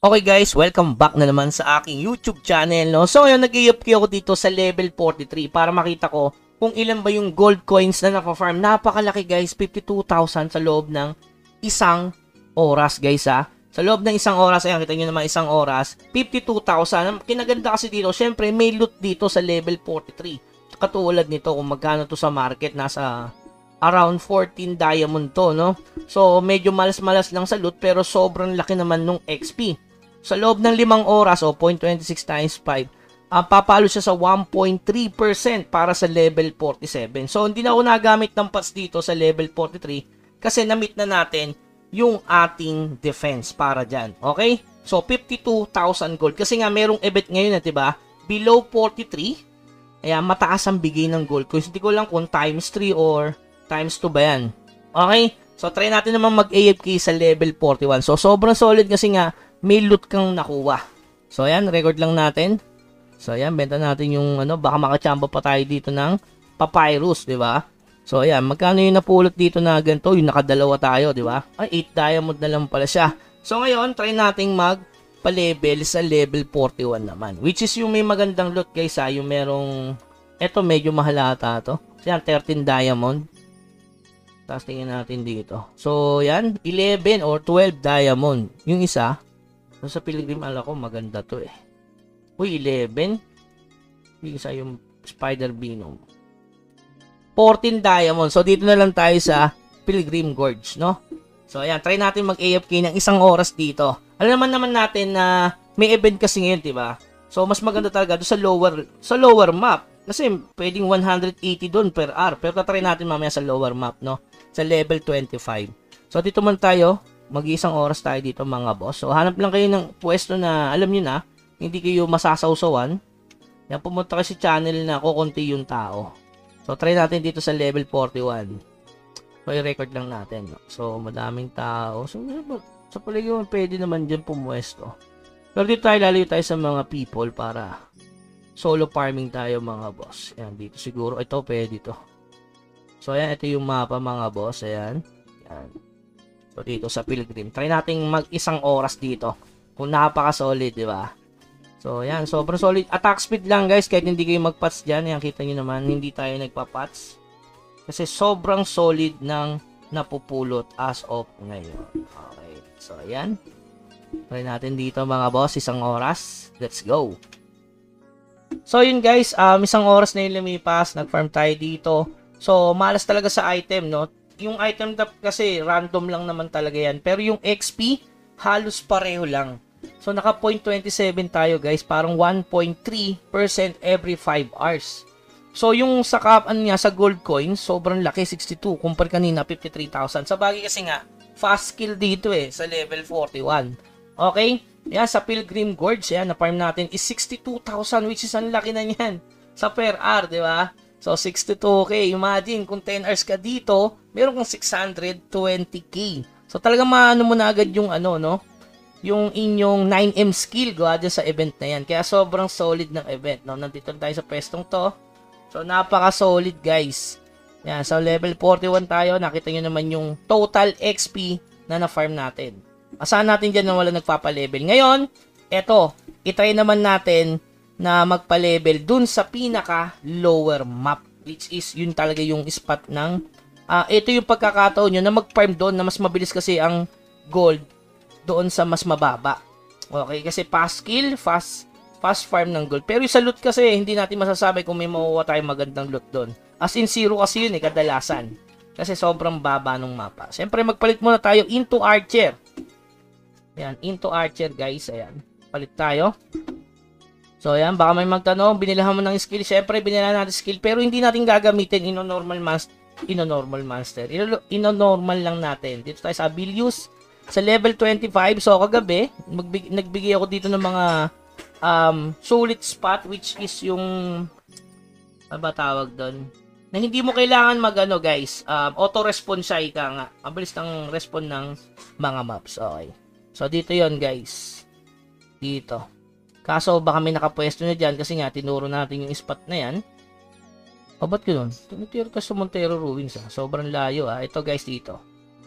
Okay guys, welcome back na naman sa aking YouTube channel, no? So ngayon nag-i-upgrade ako dito sa level 43 para makita ko kung ilan ba yung gold coins na nafa-farm. Napakalaki guys, 52,000 sa loob ng isang oras guys ha. Sa loob ng isang oras, ayan, kita nyo naman isang oras, 52,000. Ang kinaganda kasi dito, syempre may loot dito sa level 43. Katulad nito kung magkano to sa market, nasa around 14 diamond to, no? So medyo malas-malas lang sa loot pero sobrang laki naman nung XP. Sa loob ng 5 oras o 0.26 times 5, papalo siya sa 1.3% para sa level 47. So, hindi na ako nagamit ng pots dito sa level 43 kasi na-meet na natin yung ating defense para dyan. Okay? So, 52,000 gold. Kasi nga, merong event ngayon na, diba? Below 43, ayan, mataas ang bigay ng gold coins. Hindi ko lang kung times 3 or times 2 ba yan. Okay? So, try natin naman mag-AFK sa level 41. So, sobrang solid kasi nga, may loot kang nakuha. So, ayan, record lang natin. So, ayan, benta natin yung, baka makachamba pa tayo dito ng papyrus, di ba? So, ayan, magkano yung napulot dito na ganito? Yung nakadalawa tayo, di ba? Ay, 8 diamond na lang pala siya. So, ngayon, try nating magpa-level sa level 41 naman. Which is yung may magandang loot, guys, ha? Yung merong, eto, medyo mahal ata to. So, ayan, 13 diamond. Tapos, tingin natin dito. So, ayan, 11 or 12 diamond. Yung isa, so, sa Pilgrim, ala ko, maganda to eh. Uy, 11. Yung isa yung Spider Venom. 14 diamond. So, dito na lang tayo sa Pilgrim Gorge, no? So, ayan, try natin mag-AFK ng isang oras dito. Alam naman natin na may event kasi ngayon, diba? So, mas maganda talaga doon sa lower map. Kasi, pwedeng 180 doon per hour. Pero, tatry natin mamaya sa lower map, no? Sa level 25. So, dito man tayo. Mag-iisang oras tayo dito mga boss. So, hanap lang kayo ng pwesto na alam nyo na, hindi kayo masasawsawan. Yan, pumunta kayo sa channel na kukunti yung tao. So, try natin dito sa level 41. So, i-record lang natin. No? So, madaming tao. So, sa paligid pwede naman dyan pumwesto. Pero dito tayo, lalayo tayo sa mga people para solo farming tayo mga boss. Yan, dito siguro. Ito, pwede to. So, ayan, ito yung mapa mga boss. Ayan. Yan. So, dito sa Pilgrim. Try nating mag-isang oras dito. Kung napaka-solid, di ba? So, yan. Sobrang solid. Attack speed lang, guys. Kahit hindi kayo mag-pats dyan. Yan, kita nyo naman. Hindi tayo nagpa-pats. Kasi sobrang solid ng napupulot as of ngayon. Okay. So, yan. Try natin dito, mga boss. Isang oras. Let's go. So, yun, guys. Isang oras na yung lumipas. Nag-farm tayo dito. So, malas talaga sa item, no? Yung item tap kasi random lang naman talaga yan. Pero yung XP, halos pareho lang. So, naka 0.27 tayo guys. Parang 1.3% every 5 hours. So, yung sa niya sa gold coin, sobrang laki, 62. Kumpara kanina, 53,000. Sa bagay kasi nga, fast skill dito eh, sa level 41. Okay? Yan, sa Pilgrim Gorge, yan, na-farm natin is 62,000, which is ang laki na yan. Sa per hour, di ba? So, 62k. Imagine, kung 10 hours ka dito, meron kang 620k. So, talagang maano mo na agad yung no? Yung inyong 9M skill gawa dyan sa event na yan. Kaya sobrang solid ng event, no? Nandito tayo sa pwestong to. So, napaka-solid, guys. Yan, sa level 41 tayo. Nakita nyo naman yung total XP na na-farm natin. Asahan natin dyan na wala nagpapa-level. Ngayon, eto, itry naman natin na magpa-level dun sa pinaka lower map, which is yun talaga yung spot ng ito yung pagkakataon nyo na mag-farm doon na mas mabilis kasi ang gold doon sa mas mababa. Okay, kasi fast kill, fast farm ng gold. Pero yung sa loot kasi hindi natin masasabi kung may makuha tayong magandang loot doon. As in zero kasi yun kadalasan. Kasi sobrang baba ng mapa. Siyempre magpalit muna tayo into archer. Ayan, into archer guys. Ayan, palit tayo. So, ayan, baka may magtanong, binilahan mo ng skill. Siyempre, binilahan natin skill, pero hindi natin gagamitin ino-normal lang natin. Dito tayo sa abilities, sa level 25. So, kagabi, nagbigay ako dito ng mga solid spot, which is yung, ano ba tawag doon? Na hindi mo kailangan guys, auto-response siya, ika nga. Mabilis ng respond ng mga maps. Okay. So, dito yon guys. Dito. Kaso baka may nakapwesto na dyan kasi nga tinuro natin yung spot na yan. O ba't yun? Tumitira ka sa Montero Ruins ha. Sobrang layo ha. Ito guys dito.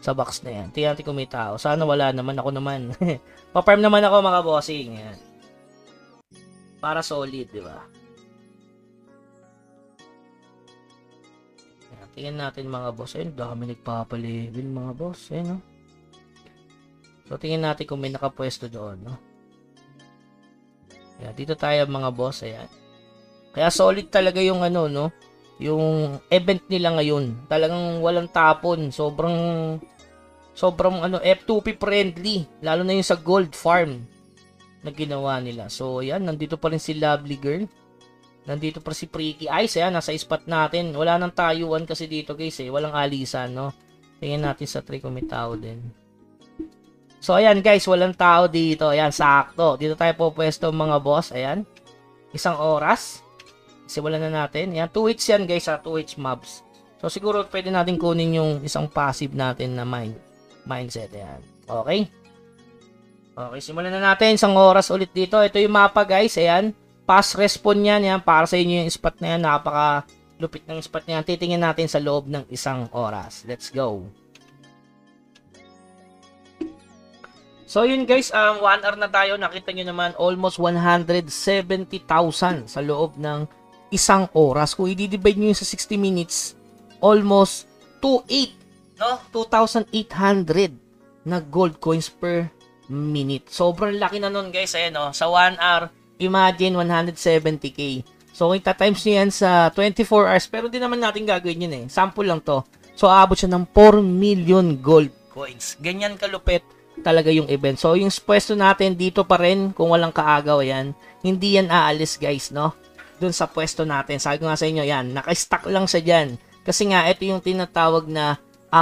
Sa box na yan. Tingnan natin kung may tao. Sana wala naman. Ako naman. Pa-farm naman ako mga bossing. Yan. Para solid, di ba? Yan. Tingnan natin mga boss. Ayun, dami nagpapalevel mga boss. Ayun, no? So, tingnan natin kung may nakapwesto doon, no? Yan. Dito tayo mga boss. Ayan. Kaya solid talaga yung ano, no? Yung event nila ngayon. Talagang walang tapon. Sobrang ano, F2P friendly. Lalo na yung sa gold farm na ginawa nila. So, yan. Nandito pa rin si Lovely Girl. Nandito pa si Freaky Eyes. Ayan, nasa spot natin. Wala nang tayuan kasi dito guys eh. Walang alisan, no? Tingnan natin sa tree kung may tao din. So, ayan guys. Walang tao dito. Ayan, sakto. Dito tayo po pwesto mga boss. Ayan. 1 oras. Simulan na natin. Ayan, 2 hits yan guys ha. 2 hits mobs. So, siguro pwede natin kunin yung isang passive natin na mindset. Ayan. Okay. Okay, simulan na natin. 1 oras ulit dito. Ito yung mapa guys. Ayan. Fast respawn yan. Ayan. Para sa inyo yung spot na yan. Napaka lupit ng spot na yan. Titingnan natin sa loob ng 1 oras. Let's go. So yun guys. 1 hour na tayo. Nakita nyo naman almost 170,000 sa loob ng 1 oras. Kung i-divide nyo yun sa 60 minutes, almost 2,800. No? 2,800 na gold coins per minute. Sobrang laki na nun guys. Ayan o. Sa 1 hour, imagine 170k. So, kung ita-times nyo yan sa 24 hours, pero di naman natin gagawin yun eh. Sample lang to. So, aabot siya ng 4 million gold coins. Ganyan kalupit talaga yung event. So, yung pwesto natin dito pa rin, kung walang kaagaw, yan. Hindi yan aalis guys, no? Dun sa pwesto natin. Sabi ko nga sa inyo, yan. Naka-stack lang siya dyan. Kasi nga, ito yung tinatawag na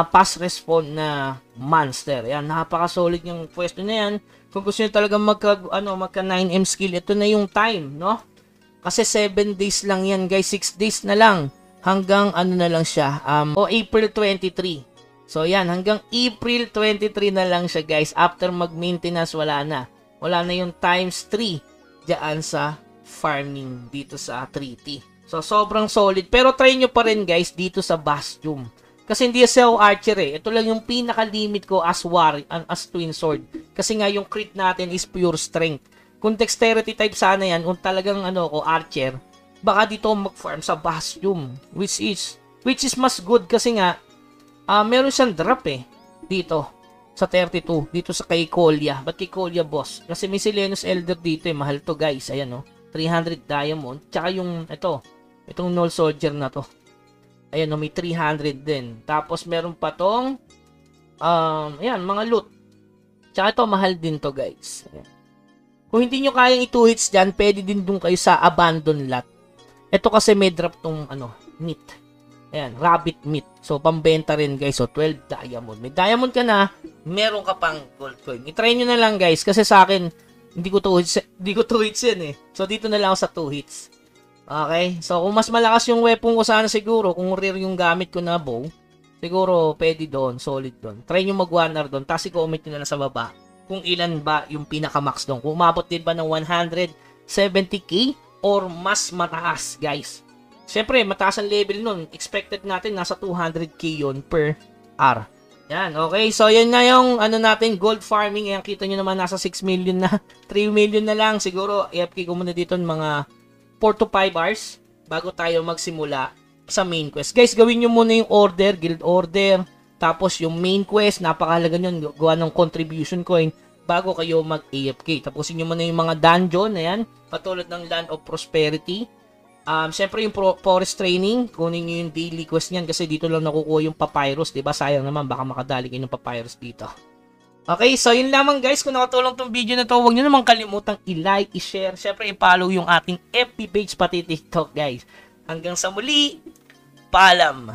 fast respawn na monster. Yan, napaka-solid yung pwesto na yan. Kung gusto nyo talaga magka 9M skill, ito na yung time, no? Kasi 7 days lang yan, guys. 6 days na lang. Hanggang ano na lang siya, April 23. So, yan, hanggang April 23 na lang siya, guys. After mag-maintenance, wala na. Wala na yung times 3 dyan sa farming dito sa 3T. So, sobrang solid. Pero try nyo pa rin, guys, dito sa Bastion. Kasi hindi siya archer eh. Ito lang yung pinaka-limit ko as twin sword. Kasi nga yung crit natin is pure strength. Kung dexterity type sana yan, kung talagang archer, baka dito mag-farm sa Bastion. Which is mas good kasi nga, meron siyang drop eh. Dito, sa 32. Dito sa kay Kolya. Ba't kay Kolya boss? Kasi may Silenus Elder dito eh. Mahal to guys. Ayan 300 diamond. Tsaka yung, itong Null Soldier na to. Ayan, may 300 din. Tapos, meron pa tong, ayan, mga loot. Tsaka ito, mahal din to, guys. Ayan. Kung hindi nyo kayang i-2 hits dyan, pwede din dun kayo sa abandon lot. Ito kasi may drop tong, meat. Ayan, rabbit meat. So, pambenta rin, guys. So, 12 diamond. May diamond ka na, meron ka pang gold coin. I-try nyo na lang, guys. Kasi sa akin, hindi ko 2 hits yan eh. So, dito na lang ako sa 2 hits. Okay? So, kung mas malakas yung weapon ko sana siguro, kung rare yung gamit ko na bow, siguro pwede doon, solid doon. Try nyo mag-1 hour doon, tapos i-comment nyo na lang sa baba kung ilan ba yung pinaka-max doon. Kung umabot din ba ng 170k or mas mataas, guys. Siyempre, mataas ang level nun. Expected natin, nasa 200k yun per hour. Yan, okay. So, yan na yung natin, gold farming. Ayan, kita nyo naman, nasa 6 million na. 3 million na lang. Siguro, i-FK ko muna dito mga 4 to 5 hours bago tayo magsimula sa main quest. Guys, gawin nyo muna yung order, guild order, tapos yung main quest, napakahalaga nyo, gawa ng contribution coin bago kayo mag-AFK. Tapusin nyo muna yung mga dungeon, ayan, patulad ng Land of Prosperity. Siyempre yung forest training, kunin nyo yung daily quest niyan kasi dito lang nakukuha yung papyrus, diba? Sayang naman, baka makadali kayo ng papyrus dito. Okay, so yun lamang guys. Kung nakatulong tong video na to, huwag nyo naman kalimutang i-like, i-share. Siyempre, i-follow yung ating FB page pati TikTok guys. Hanggang sa muli, paalam!